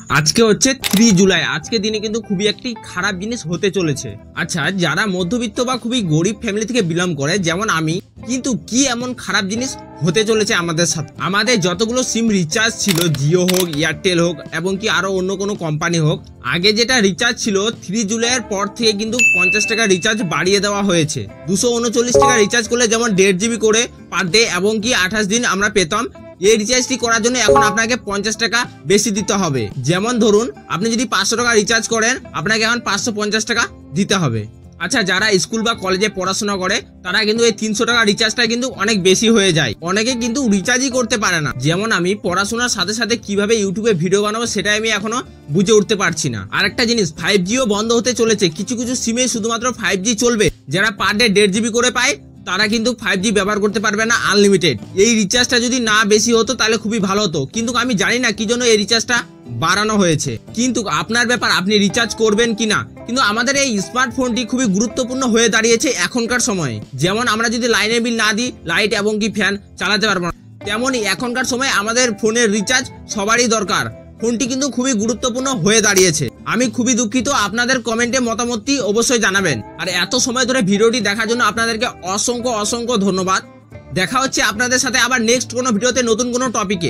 আজকে হচ্ছে 3 জুলাই। আজকে দিনে কিন্তু খুবই একটি খারাপ জিনিস হতে চলেছে। আচ্ছা, যারা মধ্যবিত্ত বা খুবই গরিব ফ্যামিলি থেকে বিলং করে যেমন আমি, কিন্তু কি এমন খারাপ জিনিস হতে চলেছে আমাদের সাথে? আমাদের যতগুলো সিম রিচার্জ ছিল, জিও হোক, এয়ারটেল হোক এবং কি আরো অন্য কোনো কোম্পানি হোক, আগে যেটা রিচার্জ ছিল 3 জুলাইয়ের পর থেকে কিন্তু 50 টাকা রিচার্জ বাড়িয়ে দেওয়া হয়েছে। 239 টাকা রিচার্জ করলে যেমন 1.5 জিবি করে পার ডে এবং কি 28 দিন আমরা পেতাম। এই রিচার্জটি করার জন্য এখন আপনাকে 50 টাকা বেশি দিতে হবে। যেমন ধরুন আপনি যদি 500 টাকা রিচার্জ করেন, আপনাকে এখন 550 টাকা দিতে হবে। আচ্ছা, যারা স্কুল বা কলেজে পড়াশোনা করে তারা কিন্তু এই 300 টাকা রিচার্জটা কিন্তু অনেক বেশি হয়ে যায়। অনেকে কিন্তু রিচার্জই করতে পারে না। যেমন আমি পড়াশোনার সাথে সাথে কিভাবে ইউটিউবে ভিডিও বানাবো সেটাই আমি এখনো বুঝে উঠতে পারছি না। আরেকটা জিনিস, 5Gও বন্ধ হতে চলেছে। কিছু কিছু সিমে শুধুমাত্র 5G চলবে। যারা পার ডে 1.5 জিবি করে পায় তারা কিন্তু 5G ব্যবহার করতে পারবে না আনলিমিটেড। এই রিচার্জটা যদি না বেশি হতো তাহলে খুবই ভালো হতো, কিন্তু আমি জানি না কি জন্য এই রিচার্জটা বাড়ানো হয়েছে। কিন্তু আপনার ব্যাপার, আপনি রিচার্জ করবেন কিনা। কিন্তু আমাদের এই স্মার্টফোনটি খুবই গুরুত্বপূর্ণ হয়ে দাঁড়িয়েছে এখনকার সময়ে। যেমন আমরা যদি লাইনের বিল না দিই, লাইট এবং কি ফ্যান চালাতে পারবো না, তেমনই এখনকার সময় আমাদের ফোনের রিচার্জ সবারই দরকার। ফোনটি কিন্তু খুবই গুরুত্বপূর্ণ হয়ে দাঁড়িয়েছে। আমি খুবই দুঃখিত, আপনাদের কমেন্টে মতামতটি অবশ্যই জানাবেন। আর এত সময় ধরে ভিডিওটি দেখার জন্য আপনাদেরকে অসংখ্য অসংখ্য ধন্যবাদ। দেখা হচ্ছে আপনাদের সাথে আবার নেক্সট কোনো ভিডিওতে নতুন কোনো টপিকে।